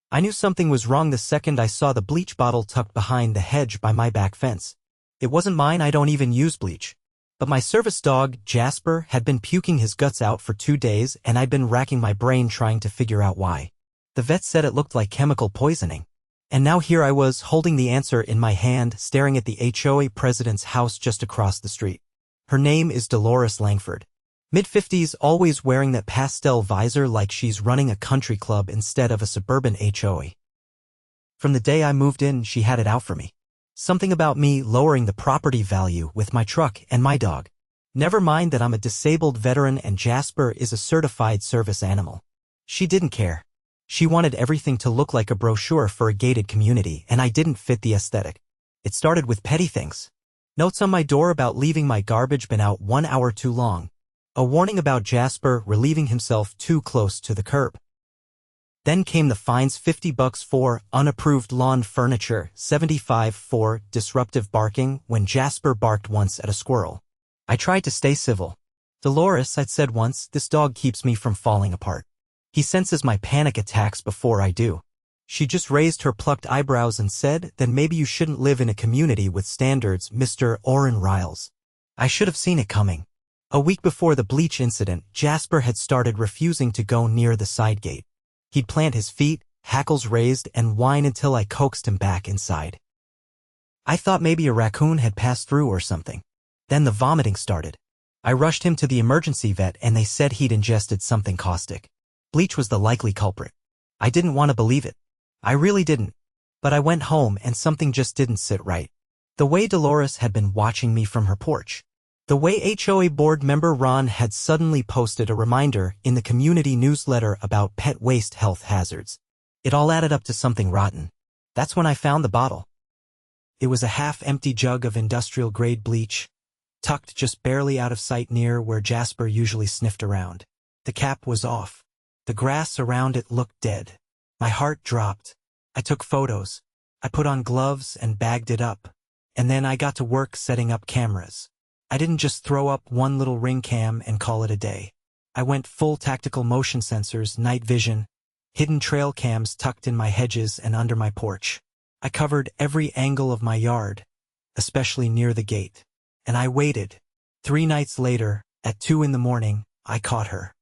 I knew something was wrong the second I saw the bleach bottle tucked behind the hedge by my back fence. It wasn't mine, I don't even use bleach. But my service dog, Jasper, had been puking his guts out for 2 days and I'd been racking my brain trying to figure out why. The vet said it looked like chemical poisoning. And now here I was, holding the answer in my hand, staring at the HOA president's house just across the street. Her name is Dolores Langford. Mid-50s, always wearing that pastel visor like she's running a country club instead of a suburban HOA. From the day I moved in, she had it out for me. Something about me lowering the property value with my truck and my dog. Never mind that I'm a disabled veteran and Jasper is a certified service animal. She didn't care. She wanted everything to look like a brochure for a gated community, and I didn't fit the aesthetic. It started with petty things. Notes on my door about leaving my garbage bin out 1 hour too long. A warning about Jasper relieving himself too close to the curb. Then came the fines: $50 for unapproved lawn furniture, $75 for disruptive barking when Jasper barked once at a squirrel. I tried to stay civil. Dolores, I'd said once, this dog keeps me from falling apart. He senses my panic attacks before I do. She just raised her plucked eyebrows and said, then maybe you shouldn't live in a community with standards, Mr. Orrin Riles. I should have seen it coming. A week before the Bleach incident, Jasper had started refusing to go near the side gate. He'd plant his feet, hackles raised, and whine until I coaxed him back inside. I thought maybe a raccoon had passed through or something. Then the vomiting started. I rushed him to the emergency vet and they said he'd ingested something caustic. Bleach was the likely culprit. I didn't want to believe it. I really didn't. But I went home and something just didn't sit right. The way Dolores had been watching me from her porch. The way HOA board member Ron had suddenly posted a reminder in the community newsletter about pet waste health hazards. It all added up to something rotten. That's when I found the bottle. It was a half-empty jug of industrial-grade bleach, tucked just barely out of sight near where Jasper usually sniffed around. The cap was off. The grass around it looked dead. My heart dropped. I took photos. I put on gloves and bagged it up. And then I got to work setting up cameras. I didn't just throw up one little ring cam and call it a day. I went full tactical motion sensors, night vision, hidden trail cams tucked in my hedges and under my porch. I covered every angle of my yard, especially near the gate. And I waited. 3 nights later, at 2 in the morning, I caught her.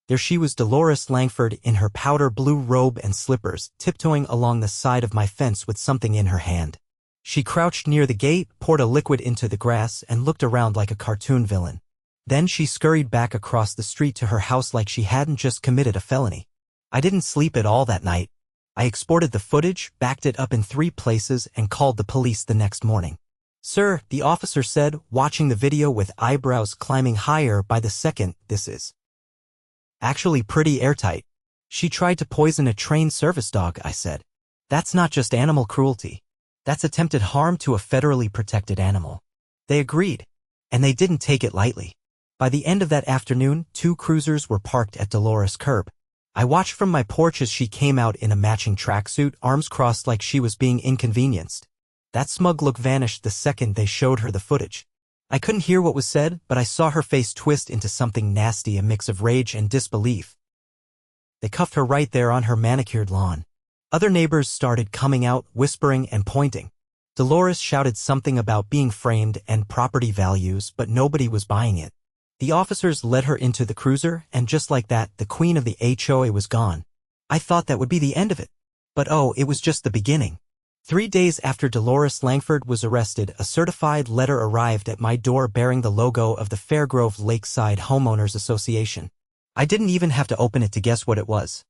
There she was, Dolores Langford, in her powder blue robe and slippers, tiptoeing along the side of my fence with something in her hand. She crouched near the gate, poured a liquid into the grass, and looked around like a cartoon villain. Then she scurried back across the street to her house like she hadn't just committed a felony. I didn't sleep at all that night. I exported the footage, backed it up in 3 places, and called the police the next morning. Sir, the officer said, watching the video with eyebrows climbing higher by the second, this is actually pretty airtight. She tried to poison a trained service dog, I said. That's not just animal cruelty. That's attempted harm to a federally protected animal. They agreed, and they didn't take it lightly. By the end of that afternoon, 2 cruisers were parked at Dolores' curb. I watched from my porch as she came out in a matching tracksuit, arms crossed like she was being inconvenienced. That smug look vanished the second they showed her the footage. I couldn't hear what was said, but I saw her face twist into something nasty, a mix of rage and disbelief. They cuffed her right there on her manicured lawn. Other neighbors started coming out, whispering and pointing. Dolores shouted something about being framed and property values, but nobody was buying it. The officers led her into the cruiser, and just like that, the queen of the HOA was gone. I thought that would be the end of it. But oh, it was just the beginning. 3 days after Dolores Langford was arrested, a certified letter arrived at my door bearing the logo of the Fairgrove Lakeside Homeowners Association. I didn't even have to open it to guess what it was.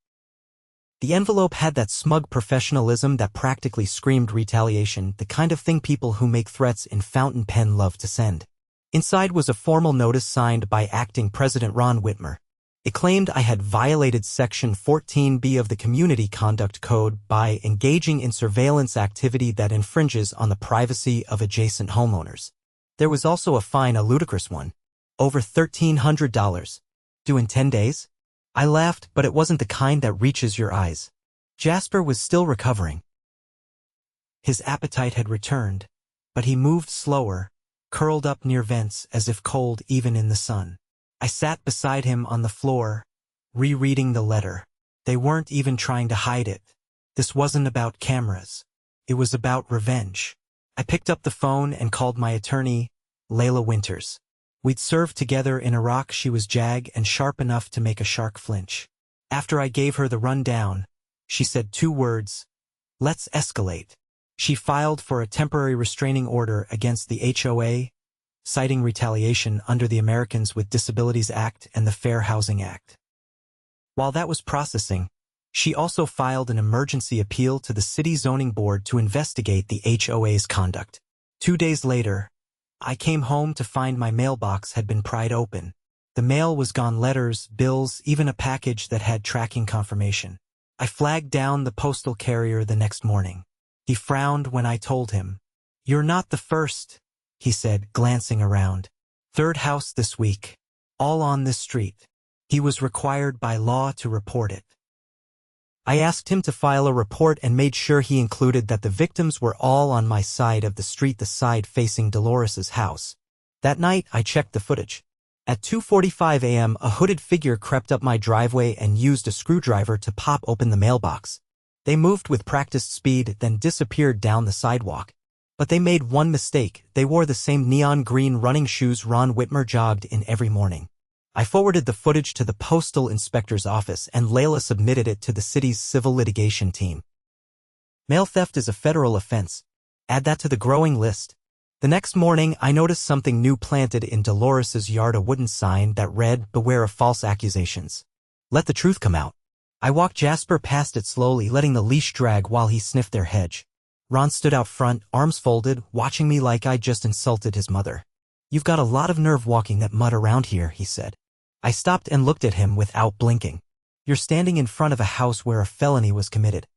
The envelope had that smug professionalism that practically screamed retaliation, the kind of thing people who make threats in fountain pen love to send. Inside was a formal notice signed by Acting President Ron Whitmer. It claimed I had violated Section 14B of the Community Conduct Code by engaging in surveillance activity that infringes on the privacy of adjacent homeowners. There was also a fine, a ludicrous one. Over $1,300. Due in 10 days? I laughed, but it wasn't the kind that reaches your eyes. Jasper was still recovering. His appetite had returned, but he moved slower, curled up near vents as if cold even in the sun. I sat beside him on the floor, rereading the letter. They weren't even trying to hide it. This wasn't about cameras. It was about revenge. I picked up the phone and called my attorney, Layla Winters. We'd served together in Iraq. She was jag and sharp enough to make a shark flinch. After I gave her the rundown, she said 2 words, "Let's escalate." She filed for a temporary restraining order against the HOA, citing retaliation under the Americans with Disabilities Act and the Fair Housing Act. While that was processing, she also filed an emergency appeal to the city zoning board to investigate the HOA's conduct. 2 days later, I came home to find my mailbox had been pried open. The mail was gone: letters, bills, even a package that had tracking confirmation. I flagged down the postal carrier the next morning. He frowned when I told him. "You're not the first," he said, glancing around. "Third house this week. All on this street." He was required by law to report it. I asked him to file a report and made sure he included that the victims were all on my side of the street, the side facing Dolores's house. That night, I checked the footage. At 2:45 a.m., a hooded figure crept up my driveway and used a screwdriver to pop open the mailbox. They moved with practiced speed, then disappeared down the sidewalk. But they made one mistake: they wore the same neon green running shoes Ron Whitmer jogged in every morning. I forwarded the footage to the postal inspector's office, and Layla submitted it to the city's civil litigation team. Mail theft is a federal offense. Add that to the growing list. The next morning, I noticed something new planted in Dolores's yard: a wooden sign that read, "Beware of false accusations. Let the truth come out." I walked Jasper past it slowly, letting the leash drag while he sniffed their hedge. Ron stood out front, arms folded, watching me like I'd just insulted his mother. "You've got a lot of nerve walking that mud around here," he said. I stopped and looked at him without blinking. "You're standing in front of a house where a felony was committed.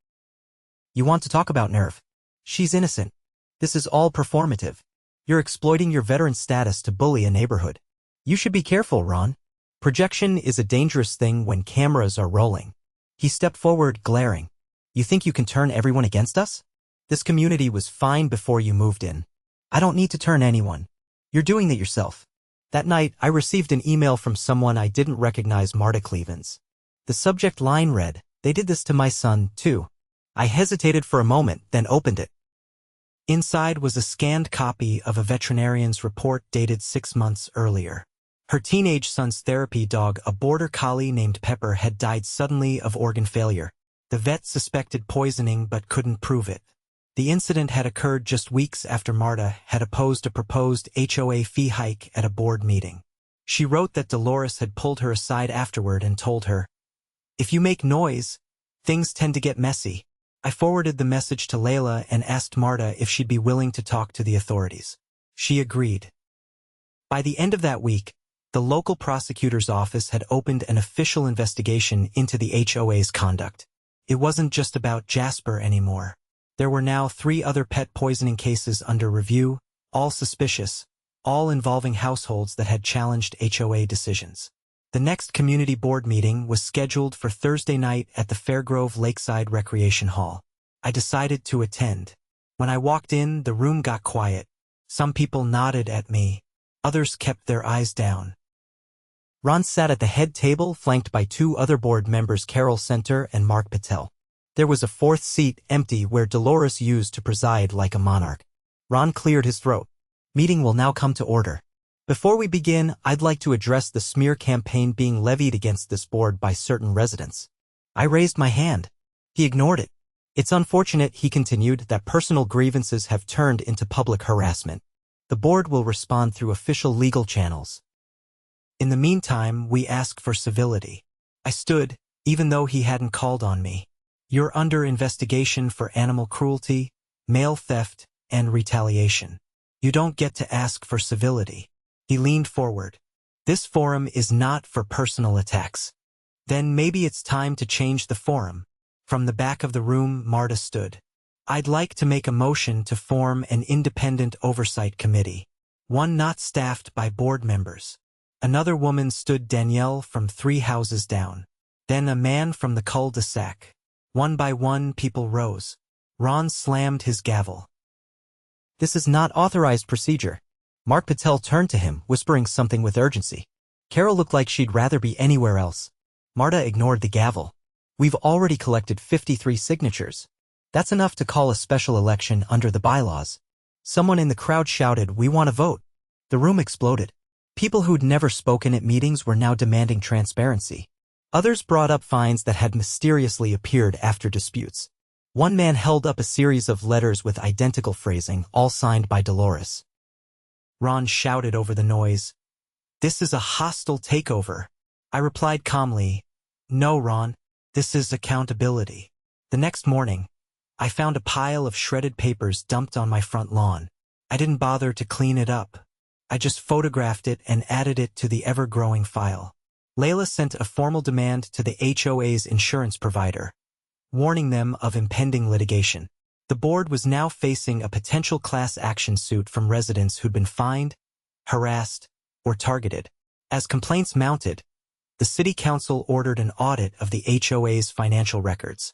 You want to talk about nerve? She's innocent. This is all performative. You're exploiting your veteran status to bully a neighborhood. You should be careful, Ron. Projection is a dangerous thing when cameras are rolling." He stepped forward, glaring. "You think you can turn everyone against us? This community was fine before you moved in. I don't need to turn anyone. You're doing that yourself." That night, I received an email from someone I didn't recognize: Marta Clevens. The subject line read, "They did this to my son, too." I hesitated for a moment, then opened it. Inside was a scanned copy of a veterinarian's report dated 6 months earlier. Her teenage son's therapy dog, a border collie named Pepper, had died suddenly of organ failure. The vet suspected poisoning but couldn't prove it. The incident had occurred just weeks after Marta had opposed a proposed HOA fee hike at a board meeting. She wrote that Dolores had pulled her aside afterward and told her, "If you make noise, things tend to get messy." I forwarded the message to Layla and asked Marta if she'd be willing to talk to the authorities. She agreed. By the end of that week, the local prosecutor's office had opened an official investigation into the HOA's conduct. It wasn't just about Jasper anymore. There were now 3 other pet poisoning cases under review, all suspicious, all involving households that had challenged HOA decisions. The next community board meeting was scheduled for Thursday night at the Fairgrove Lakeside Recreation Hall. I decided to attend. When I walked in, the room got quiet. Some people nodded at me. Others kept their eyes down. Ron sat at the head table, flanked by 2 other board members, Carol Center and Mark Patel. There was a 4th seat empty where Dolores used to preside like a monarch. Ron cleared his throat. "Meeting will now come to order. Before we begin, I'd like to address the smear campaign being levied against this board by certain residents." I raised my hand. He ignored it. "It's unfortunate," he continued, "that personal grievances have turned into public harassment. The board will respond through official legal channels. In the meantime, we ask for civility." I stood, even though he hadn't called on me. "You're under investigation for animal cruelty, mail theft, and retaliation. You don't get to ask for civility." He leaned forward. "This forum is not for personal attacks." "Then maybe it's time to change the forum." From the back of the room, Marta stood. "I'd like to make a motion to form an independent oversight committee. One not staffed by board members." Another woman stood, Danielle from 3 houses down. Then a man from the cul-de-sac. One by one, people rose. Ron slammed his gavel. "This is not authorized procedure." Mark Patel turned to him, whispering something with urgency. Carol looked like she'd rather be anywhere else. Marta ignored the gavel. We've already collected 53 signatures. That's enough to call a special election under the bylaws. Someone in the crowd shouted, "We want to vote." The room exploded. People who'd never spoken at meetings were now demanding transparency. Others brought up fines that had mysteriously appeared after disputes. One man held up a series of letters with identical phrasing, all signed by Dolores. Ron shouted over the noise, "This is a hostile takeover." I replied calmly, "No, Ron, this is accountability." The next morning, I found a pile of shredded papers dumped on my front lawn. I didn't bother to clean it up. I just photographed it and added it to the ever-growing file. Layla sent a formal demand to the HOA's insurance provider, warning them of impending litigation. The board was now facing a potential class action suit from residents who'd been fined, harassed, or targeted. As complaints mounted, the city council ordered an audit of the HOA's financial records.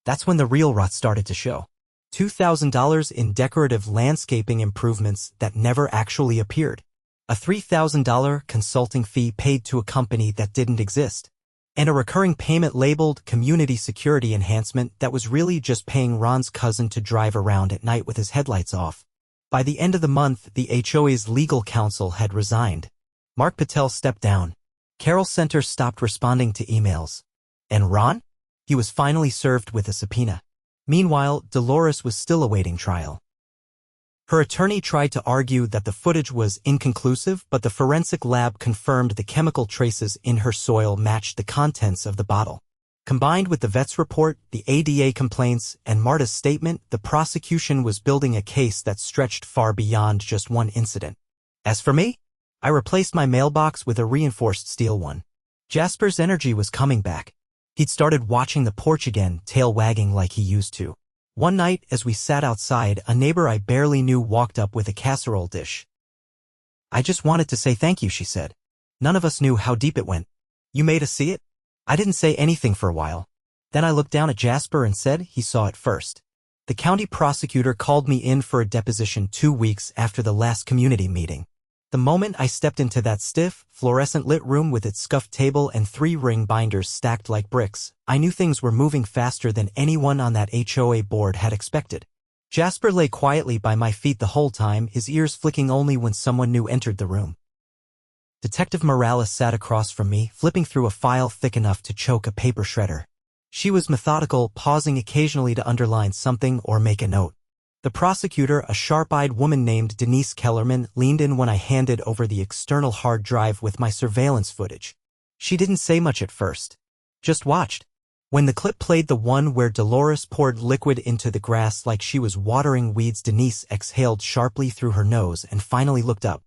That's when the real rot started to show. $2,000 in decorative landscaping improvements that never actually appeared. A $3,000 consulting fee paid to a company that didn't exist. And a recurring payment labeled Community Security Enhancement that was really just paying Ron's cousin to drive around at night with his headlights off. By the end of the month, the HOA's legal counsel had resigned. Mark Patel stepped down. Carol Center stopped responding to emails. And Ron? He was finally served with a subpoena. Meanwhile, Dolores was still awaiting trial. Her attorney tried to argue that the footage was inconclusive, but the forensic lab confirmed the chemical traces in her soil matched the contents of the bottle. Combined with the vet's report, the ADA complaints, and Marta's statement, the prosecution was building a case that stretched far beyond just one incident. As for me, I replaced my mailbox with a reinforced steel one. Jasper's energy was coming back. He'd started watching the porch again, tail wagging like he used to. One night, as we sat outside, a neighbor I barely knew walked up with a casserole dish. "I just wanted to say thank you," she said. None of us knew how deep it went. "You made us see it?" I didn't say anything for a while. Then I looked down at Jasper and said he saw it first. The county prosecutor called me in for a deposition 2 weeks after the last community meeting. The moment I stepped into that stiff, fluorescent-lit room with its scuffed table and 3 ring binders stacked like bricks, I knew things were moving faster than anyone on that HOA board had expected. Jasper lay quietly by my feet the whole time, his ears flicking only when someone new entered the room. Detective Morales sat across from me, flipping through a file thick enough to choke a paper shredder. She was methodical, pausing occasionally to underline something or make a note. The prosecutor, a sharp-eyed woman named Denise Kellerman, leaned in when I handed over the external hard drive with my surveillance footage. She didn't say much at first. Just watched. When the clip played, the one where Dolores poured liquid into the grass like she was watering weeds, Denise exhaled sharply through her nose and finally looked up.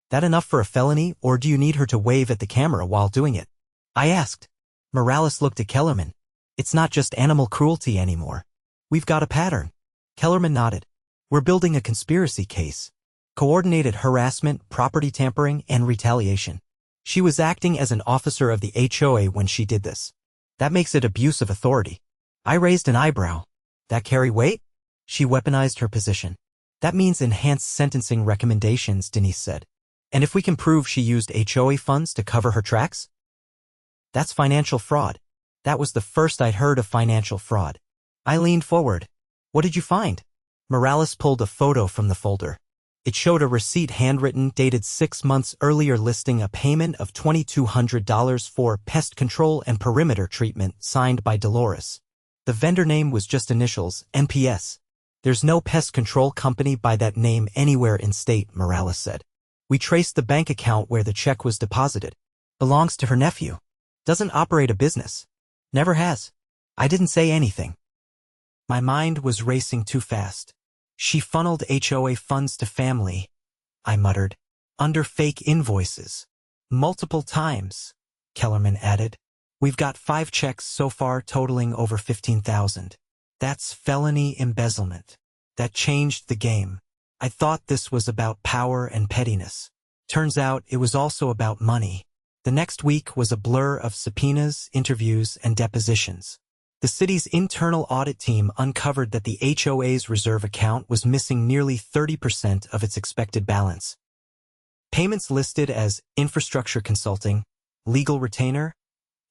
"That enough for a felony, or do you need her to wave at the camera while doing it?" I asked. Morales looked at Kellerman. "It's not just animal cruelty anymore. We've got a pattern." Kellerman nodded. "We're building a conspiracy case. Coordinated harassment, property tampering, and retaliation. She was acting as an officer of the HOA when she did this. That makes it abuse of authority." I raised an eyebrow. "That carry weight?" She weaponized her position. "That means enhanced sentencing recommendations," Denise said. "And if we can prove she used HOA funds to cover her tracks?" "That's financial fraud." That was the first I'd heard of financial fraud. I leaned forward. "What did you find?" Morales pulled a photo from the folder. It showed a receipt handwritten, dated 6 months earlier, listing a payment of $2,200 for pest control and perimeter treatment, signed by Dolores. The vendor name was just initials, MPS. "There's no pest control company by that name anywhere in state," Morales said. "We traced the bank account where the check was deposited. Belongs to her nephew. Doesn't operate a business. Never has." I didn't say anything. My mind was racing too fast. "She funneled HOA funds to family," I muttered, "under fake invoices. Multiple times," Kellerman added. "We've got 5 checks so far totaling over $15,000. That's felony embezzlement. That changed the game. I thought this was about power and pettiness. Turns out it was also about money." The next week was a blur of subpoenas, interviews, and depositions. The city's internal audit team uncovered that the HOA's reserve account was missing nearly 30% of its expected balance. Payments listed as infrastructure consulting, legal retainer,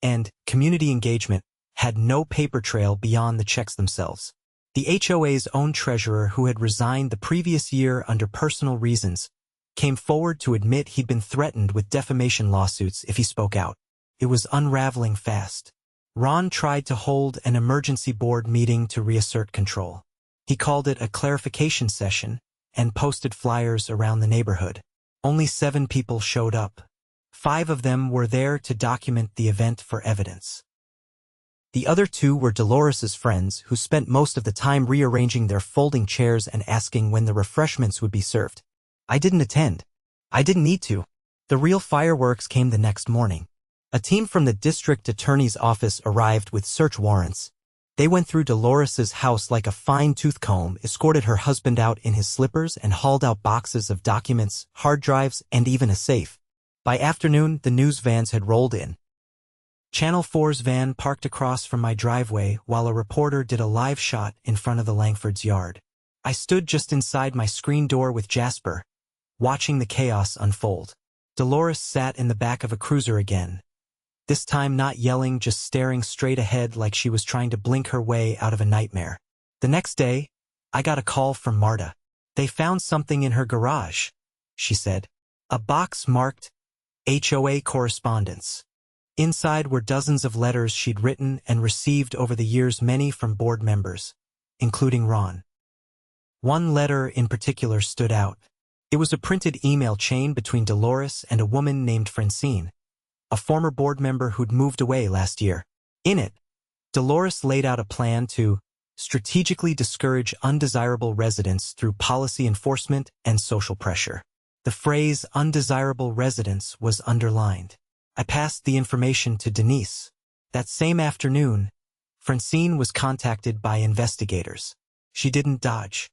and community engagement had no paper trail beyond the checks themselves. The HOA's own treasurer, who had resigned the previous year under personal reasons, came forward to admit he'd been threatened with defamation lawsuits if he spoke out. It was unraveling fast. Ron tried to hold an emergency board meeting to reassert control. He called it a clarification session and posted flyers around the neighborhood. Only 7 people showed up. 5 of them were there to document the event for evidence. The other 2 were Dolores's friends, who spent most of the time rearranging their folding chairs and asking when the refreshments would be served. I didn't attend. I didn't need to. The real fireworks came the next morning. A team from the district attorney's office arrived with search warrants. They went through Dolores's house like a fine-tooth comb, escorted her husband out in his slippers, and hauled out boxes of documents, hard drives, and even a safe. By afternoon, the news vans had rolled in. Channel 4's van parked across from my driveway while a reporter did a live shot in front of the Langfords' yard. I stood just inside my screen door with Jasper, watching the chaos unfold. Dolores sat in the back of a cruiser again, this time not yelling, just staring straight ahead like she was trying to blink her way out of a nightmare. The next day, I got a call from Marta. They found something in her garage, she said. A box marked HOA correspondence. Inside were dozens of letters she'd written and received over the years, many from board members, including Ron. One letter in particular stood out. It was a printed email chain between Dolores and a woman named Francine, a former board member who'd moved away last year. In it, Dolores laid out a plan to strategically discourage undesirable residents through policy enforcement and social pressure. The phrase undesirable residents was underlined. I passed the information to Denise. That same afternoon, Francine was contacted by investigators. She didn't dodge.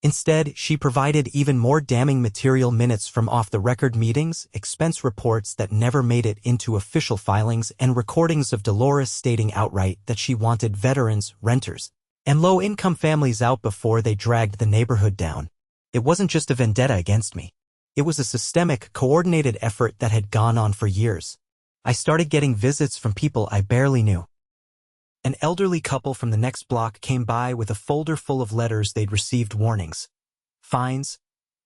Instead, she provided even more damning material: minutes from off-the-record meetings, expense reports that never made it into official filings, and recordings of Dolores stating outright that she wanted veterans, renters, and low-income families out before they dragged the neighborhood down. It wasn't just a vendetta against me. It was a systemic, coordinated effort that had gone on for years. I started getting visits from people I barely knew. An elderly couple from the next block came by with a folder full of letters they'd received: warnings, fines,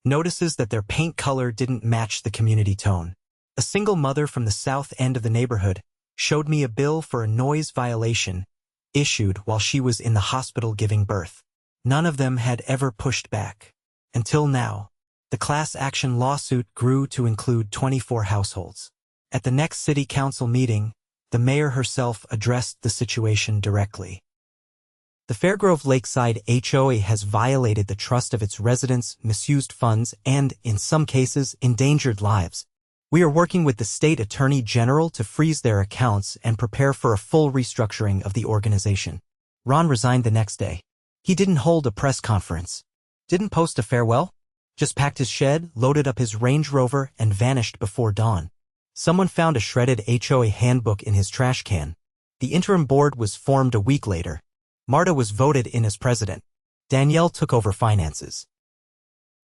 notices that their paint color didn't match the community tone. A single mother from the south end of the neighborhood showed me a bill for a noise violation issued while she was in the hospital giving birth. None of them had ever pushed back. Until now. The class action lawsuit grew to include 24 households. At the next city council meeting, the mayor herself addressed the situation directly. The Fairgrove Lakeside HOA has violated the trust of its residents, misused funds, and, in some cases, endangered lives. We are working with the state attorney general to freeze their accounts and prepare for a full restructuring of the organization. Ron resigned the next day. He didn't hold a press conference. Didn't post a farewell. Just packed his shed, loaded up his Range Rover, and vanished before dawn. Someone found a shredded HOA handbook in his trash can. The interim board was formed a week later. Marta was voted in as president. Danielle took over finances.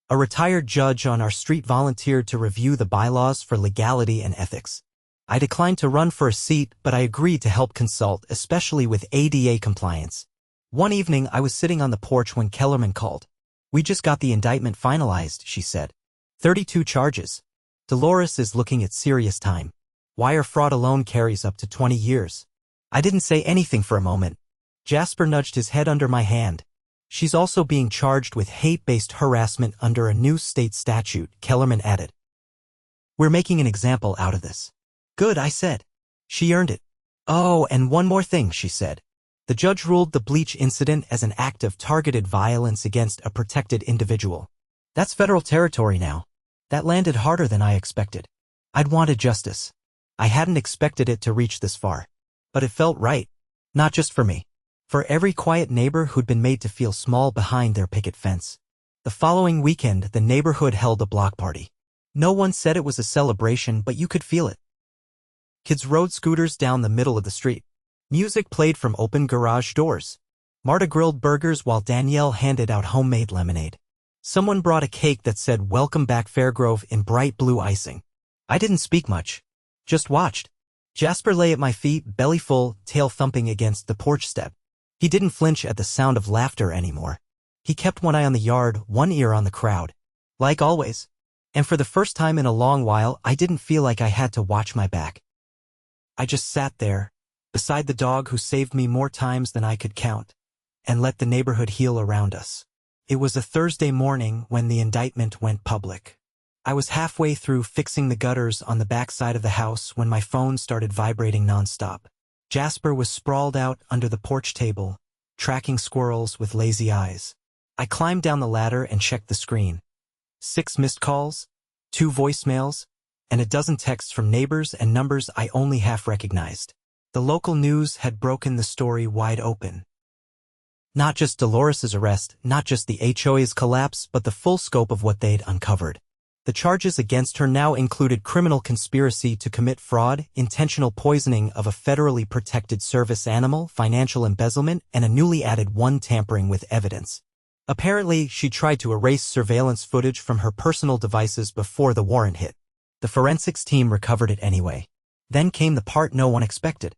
A retired judge on our street volunteered to review the bylaws for legality and ethics. I declined to run for a seat, but I agreed to help consult, especially with ADA compliance. One evening, I was sitting on the porch when Kellerman called. "We just got the indictment finalized," she said. 32 charges. Dolores is looking at serious time. Wire fraud alone carries up to 20 years. I didn't say anything for a moment. Jasper nudged his head under my hand. "She's also being charged with hate-based harassment under a new state statute," Kellerman added. "We're making an example out of this." "Good," I said. "She earned it." "Oh, and one more thing," she said. The judge ruled the Bleach incident as an act of targeted violence against a protected individual. That's federal territory now. That landed harder than I expected. I'd wanted justice. I hadn't expected it to reach this far. But it felt right. Not just for me. For every quiet neighbor who'd been made to feel small behind their picket fence. The following weekend, the neighborhood held a block party. No one said it was a celebration, but you could feel it. Kids rode scooters down the middle of the street. Music played from open garage doors. Marta grilled burgers while Danielle handed out homemade lemonade. Someone brought a cake that said "Welcome Back Fairgrove" in bright blue icing. I didn't speak much. Just watched. Jasper lay at my feet, belly full, tail thumping against the porch step. He didn't flinch at the sound of laughter anymore. He kept one eye on the yard, one ear on the crowd. Like always. And for the first time in a long while, I didn't feel like I had to watch my back. I just sat there, beside the dog who saved me more times than I could count, and let the neighborhood heal around us. It was a Thursday morning when the indictment went public. I was halfway through fixing the gutters on the back side of the house when my phone started vibrating nonstop. Jasper was sprawled out under the porch table, tracking squirrels with lazy eyes. I climbed down the ladder and checked the screen. 6 missed calls, 2 voicemails, and a dozen texts from neighbors and numbers I only half recognized. The local news had broken the story wide open. Not just Dolores's arrest, not just the HOA's collapse, but the full scope of what they'd uncovered. The charges against her now included criminal conspiracy to commit fraud, intentional poisoning of a federally protected service animal, financial embezzlement, and a newly added one tampering with evidence. Apparently, she tried to erase surveillance footage from her personal devices before the warrant hit. The forensics team recovered it anyway. Then came the part no one expected.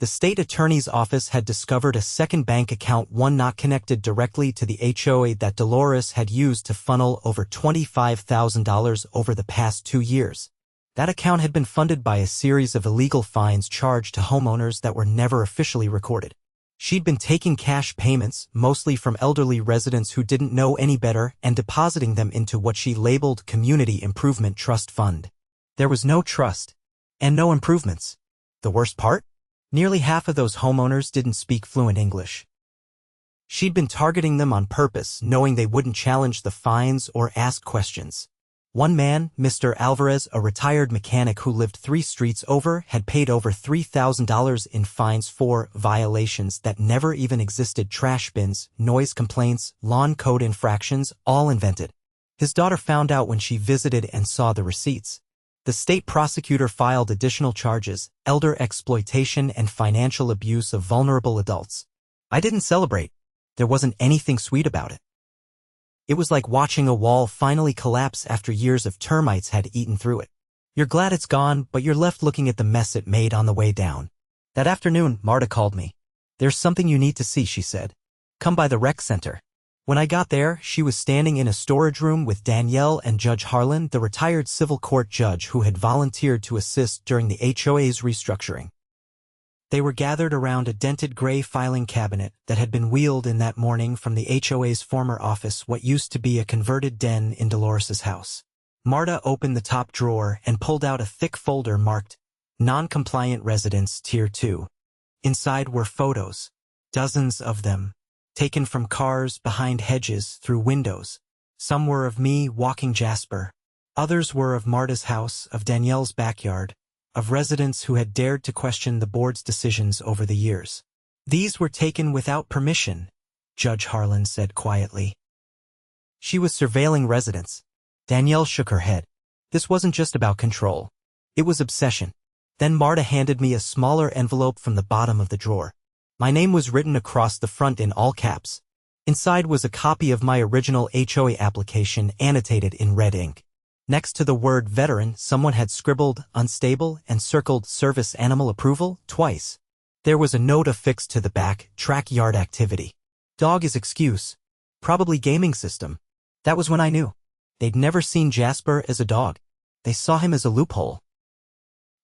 The state attorney's office had discovered a second bank account, one not connected directly to the HOA, that Dolores had used to funnel over $25,000 over the past 2 years. That account had been funded by a series of illegal fines charged to homeowners that were never officially recorded. She'd been taking cash payments, mostly from elderly residents who didn't know any better, and depositing them into what she labeled Community Improvement Trust Fund. There was no trust, and no improvements. The worst part? Nearly half of those homeowners didn't speak fluent English. She'd been targeting them on purpose, knowing they wouldn't challenge the fines or ask questions. One man, Mr. Alvarez, a retired mechanic who lived 3 streets over, had paid over $3,000 in fines for violations that never even existed: trash bins, noise complaints, lawn code infractions, all invented. His daughter found out when she visited and saw the receipts. The state prosecutor filed additional charges: elder exploitation and financial abuse of vulnerable adults. I didn't celebrate. There wasn't anything sweet about it. It was like watching a wall finally collapse after years of termites had eaten through it. You're glad it's gone, but you're left looking at the mess it made on the way down. That afternoon, Marta called me. "There's something you need to see," she said. "Come by the rec center." When I got there, she was standing in a storage room with Danielle and Judge Harlan, the retired civil court judge who had volunteered to assist during the HOA's restructuring. They were gathered around a dented gray filing cabinet that had been wheeled in that morning from the HOA's former office, what used to be a converted den in Dolores's house. Marta opened the top drawer and pulled out a thick folder marked Non-Compliant Residents Tier 2. Inside were photos, dozens of them, taken from cars, behind hedges, through windows. Some were of me walking Jasper. Others were of Marta's house, of Danielle's backyard, of residents who had dared to question the board's decisions over the years. "These were taken without permission," Judge Harlan said quietly. She was surveilling residents. Danielle shook her head. This wasn't just about control. It was obsession. Then Marta handed me a smaller envelope from the bottom of the drawer. My name was written across the front in all caps. Inside was a copy of my original HOA application, annotated in red ink. Next to the word veteran, someone had scribbled unstable and circled service animal approval twice. There was a note affixed to the back: track yard activity. Dog is excuse. Probably gaming system. That was when I knew. They'd never seen Jasper as a dog. They saw him as a loophole.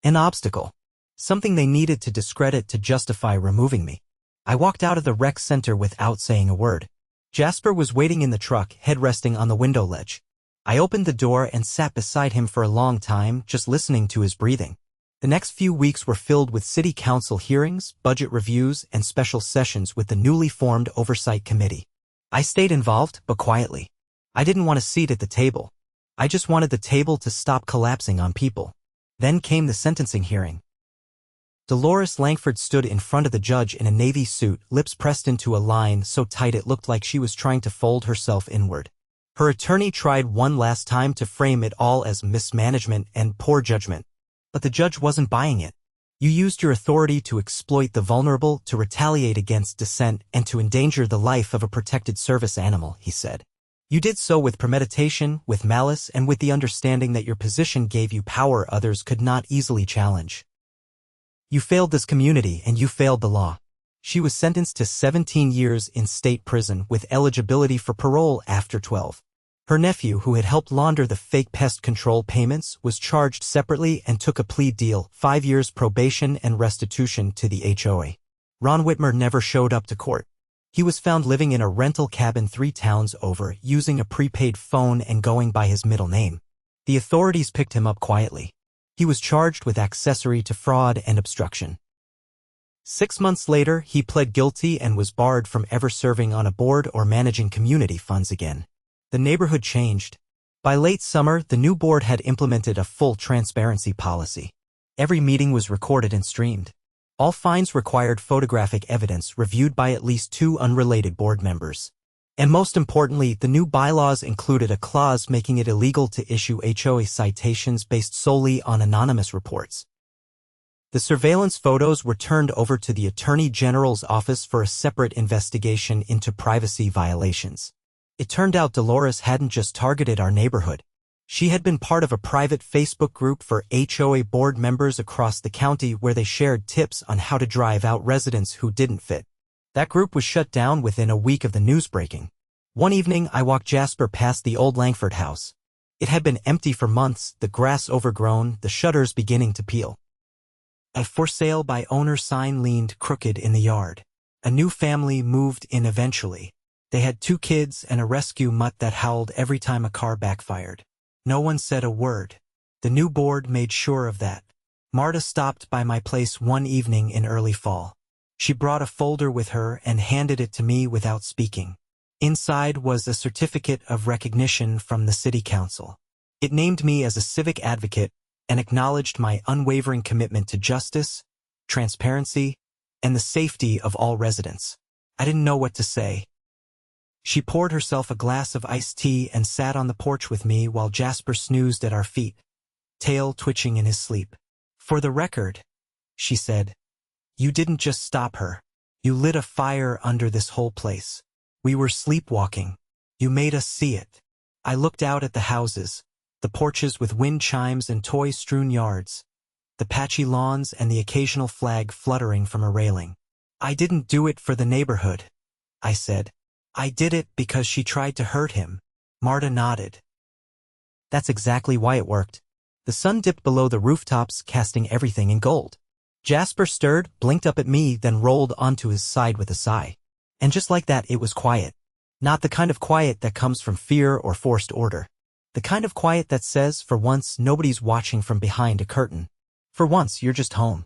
An obstacle. Something they needed to discredit to justify removing me. I walked out of the rec center without saying a word. Jasper was waiting in the truck, head resting on the window ledge. I opened the door and sat beside him for a long time, just listening to his breathing. The next few weeks were filled with city council hearings, budget reviews, and special sessions with the newly formed oversight committee. I stayed involved, but quietly. I didn't want a seat at the table. I just wanted the table to stop collapsing on people. Then came the sentencing hearing. Dolores Langford stood in front of the judge in a navy suit, lips pressed into a line so tight it looked like she was trying to fold herself inward. Her attorney tried one last time to frame it all as mismanagement and poor judgment. But the judge wasn't buying it. "You used your authority to exploit the vulnerable, to retaliate against dissent, and to endanger the life of a protected service animal," he said. "You did so with premeditation, with malice, and with the understanding that your position gave you power others could not easily challenge." You failed this community and you failed the law. She was sentenced to 17 years in state prison with eligibility for parole after 12. Her nephew, who had helped launder the fake pest control payments, was charged separately and took a plea deal, 5 years probation and restitution to the HOA. Ron Whitmer never showed up to court. He was found living in a rental cabin 3 towns over, using a prepaid phone and going by his middle name. The authorities picked him up quietly. He was charged with accessory to fraud and obstruction. 6 months later, he pled guilty and was barred from ever serving on a board or managing community funds again. The neighborhood changed. By late summer, the new board had implemented a full transparency policy. Every meeting was recorded and streamed. All fines required photographic evidence reviewed by at least 2 unrelated board members. And most importantly, the new bylaws included a clause making it illegal to issue HOA citations based solely on anonymous reports. The surveillance photos were turned over to the Attorney General's office for a separate investigation into privacy violations. It turned out Dolores hadn't just targeted our neighborhood. She had been part of a private Facebook group for HOA board members across the county where they shared tips on how to drive out residents who didn't fit. That group was shut down within a week of the news breaking. One evening, I walked Jasper past the old Langford house. It had been empty for months, the grass overgrown, the shutters beginning to peel. A for sale by owner sign leaned crooked in the yard. A new family moved in eventually. They had 2 kids and a rescue mutt that howled every time a car backfired. No one said a word. The new board made sure of that. Marta stopped by my place one evening in early fall. She brought a folder with her and handed it to me without speaking. Inside was a certificate of recognition from the city council. It named me as a civic advocate and acknowledged my unwavering commitment to justice, transparency, and the safety of all residents. I didn't know what to say. She poured herself a glass of iced tea and sat on the porch with me while Jasper snoozed at our feet, tail twitching in his sleep. For the record, she said, you didn't just stop her. You lit a fire under this whole place. We were sleepwalking. You made us see it. I looked out at the houses, the porches with wind chimes and toy-strewn yards, the patchy lawns and the occasional flag fluttering from a railing. I didn't do it for the neighborhood, I said. I did it because she tried to hurt him. Marta nodded. That's exactly why it worked. The sun dipped below the rooftops, casting everything in gold. Jasper stirred, blinked up at me, then rolled onto his side with a sigh. And just like that, it was quiet. Not the kind of quiet that comes from fear or forced order. The kind of quiet that says, for once, nobody's watching from behind a curtain. For once, you're just home.